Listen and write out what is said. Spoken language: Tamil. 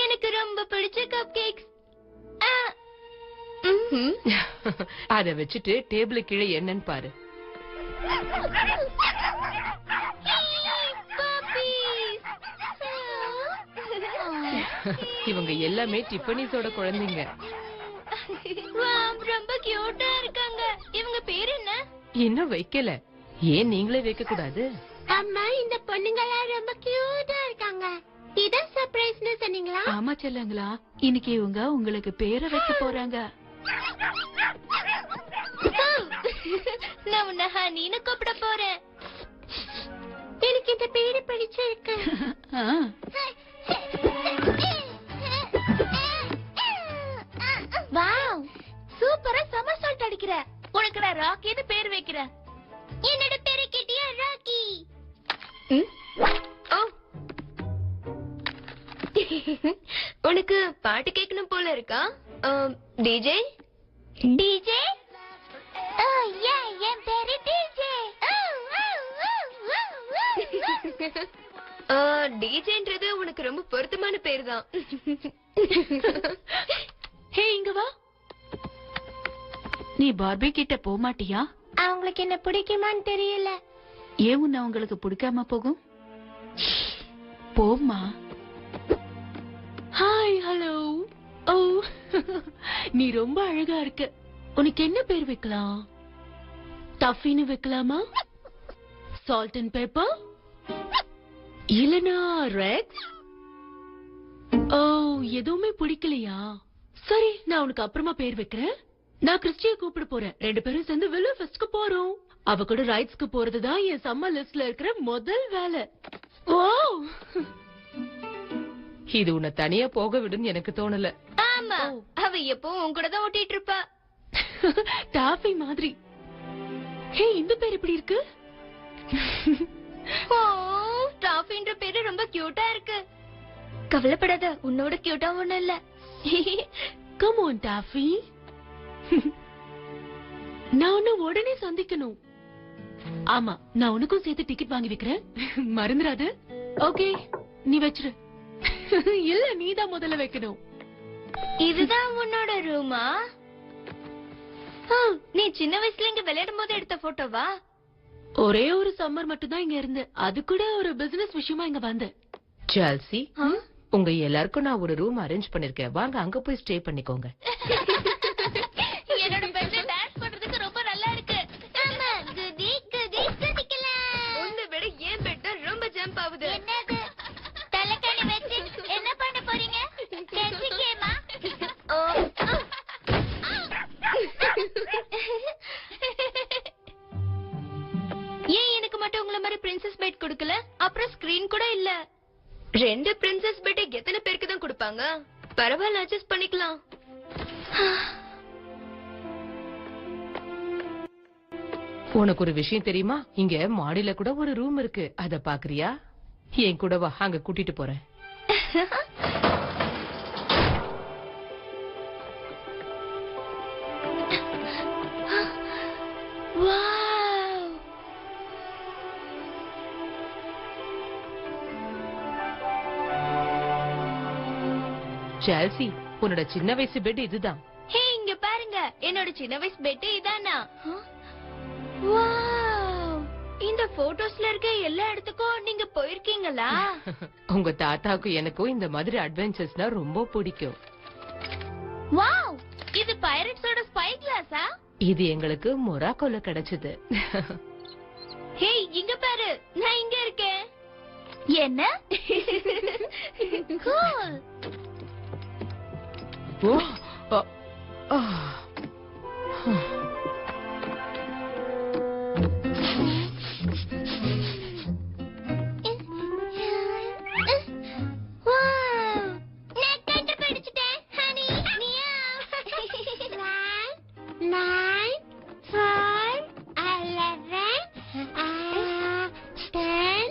எனக்கு ரொம்ப பிடிச்ச கப் கேக்ஸ். அத வச்சுட்டு டேபிள் கீழே என்னன்னு பாரு. இவங்க எல்லாமே டிஃபனிஸோட குழந்தைங்க. ரொம்ப கியூட்டா இருக்காங்க. இவங்க பேர் என்ன? இன்னும் வைக்கல. ஏன் நீங்களே வைக்க கூடாது? அம்மா, இந்த பொண்ணுங்களா ரொம்ப கியூட்டா இருக்காங்க. இதான் சர்ப்ரைஸ்னு சொன்னீங்களா? ஆமா செல்லங்களா, இன்னைக்கு இவங்க உங்களுக்கு பேரை வைக்க போறாங்க. நான் உன்னை ஹனின்னு கூப்பிட போறேன். எனக்கு இந்த பேரு பிடிச்சிருக்கு. வாவ், சூப்பரா சமர்சால்ட் அடிக்கிற. உனக்கு நான் ராக்கின்னு பேர் வைக்கிறேன். என்னோட பேரை கேட்டியா? ராக்கி. உனக்கு பாட்டு கேட்கணும் போல இருக்கா? DJ DJ. என் பேரு டிஜே. டிஜேன்றது உனக்கு ரொம்ப பொருத்தமான பேர் தான். ஹே, இங்க வா. நீ பார்பி கிட்ட போக மாட்டியா? அவங்களுக்கு என்ன பிடிக்குமான்னு தெரியல. ஏன் உன்னை அவங்களுக்கு பிடிக்காம போகும்? போம்மா. Hi, hello. ஓ, நீ ரொம்ப அழகா இருக்க. உனக்கு என்ன பேர் வைக்கலாம்? டஃபின்னு வைக்கலாமா? சால்ட் அண்ட் பெப்பர் இல்லனா ரெக்ஸ்? ஓ, எதுவுமே பிடிக்கலையா? சரி, நான் உனக்கு அப்புறமா பேர் வைக்கிறேன். நான் கிறிஸ்டிய கூப்பிட போறேன். 2 பேரும் சேர்ந்து வில்லோ ஃபெஸ்ட்க்கு போறோம். அவ கூட ரைட்ஸ்க்கு போறதுதான் என் சம்மர் லிஸ்ட்ல இருக்கிற முதல் வேலை. ஓ, இது உன்னை தனியா போக விடுன்னு எனக்கு தோணல. ஆமா, அவ எப்பவும் உன் கூட தான் ஓட்டிட்டு இருப்பா. டாஃபி மாதிரி. ஹே, இந்த பேர் எப்படி இருக்கு? ஓ, டாஃபின்ற பேரு ரொம்ப கியூட்டா இருக்கு. கவலைப்படாத, உன்னோட கியூட்டா ஒண்ணும் இல்ல. Come on toffee. நான் உன்னை உடனே சந்திக்கணும். ஆமா, நான் உனக்கும் சேர்த்து டிக்கெட் வாங்கி வைக்கிறேன். மறந்துடாத. ஓகே, நீ வச்சிரு. இல்ல, நீதான் முதல்ல வைக்கணும். இதுதான் உன்னோட ரூமா? நீ சின்ன வயசுல இங்க விளையாடும் போது எடுத்த போட்டோவா? ஒரே ஒரு சம்மர் மட்டும் தான் இங்க இருந்து. அது கூட ஒரு பிசினஸ் விஷயமா இங்க வந்தேன். சால்சி, உங்க எல்லாருக்கும் நான் ஒரு ரூம் அரேஞ்ச் பண்ணிருக்கேன். வாங்க, அங்க போய் ஸ்டே பண்ணிக்கோங்க. என்னோட பெட்ல டான்ஸ் பண்றதுக்கு ரொம்ப நல்லா இருக்கு. ஆமா, குதி குதி குதிக்கலாம். உன்னை விட ஏன் பெட் ரொம்ப ஜம்ப் ஆகுது. என்னது? தலைக்கணி வச்சு என்ன பண்ண போறீங்க? தெரிஞ்சுக்கேமா? ஏன் எனக்கு மட்டும் உங்களை மாதிரி பிரின்சஸ் பெட் கொடுக்கல? அப்புறம் ஸ்கிரீன் கூட இல்ல. 2 பிரின்சஸ் பெட் எத்தனை பேருக்கு தான் கொடுப்பாங்க? பரவாயில்ல, அட்ஜஸ்ட் பண்ணிக்கலாம். உனக்கு ஒரு விஷயம் தெரியுமா? இங்க மாடியில கூட ஒரு ரூம் இருக்கு. அத பாக்குறியா? என் கூட வா, அங்க கூட்டிட்டு போறேன். சால்சி, உன்னோட சின்ன வயசு பெட் இதுதான். ஹே, இங்க பாருங்க, என்னோட சின்ன வயசு பெட் இதானா? வாவ், இந்த போட்டோஸ்ல இருக்க எல்லா இடத்துக்கும் நீங்க போயிருக்கீங்களா? உங்க தாத்தாவுக்கும் எனக்கும் இந்த மாதிரி அட்வென்ச்சர்ஸ்னா ரொம்ப பிடிக்கும். வாவ், இது பைரட்ஸோட ஸ்பை கிளாஸா? இது எங்களுக்கு மொராக்கோல கிடைச்சது. ஹே, இங்க பாரு, நான் இங்க இருக்கேன். என்ன? கூல். ஓ,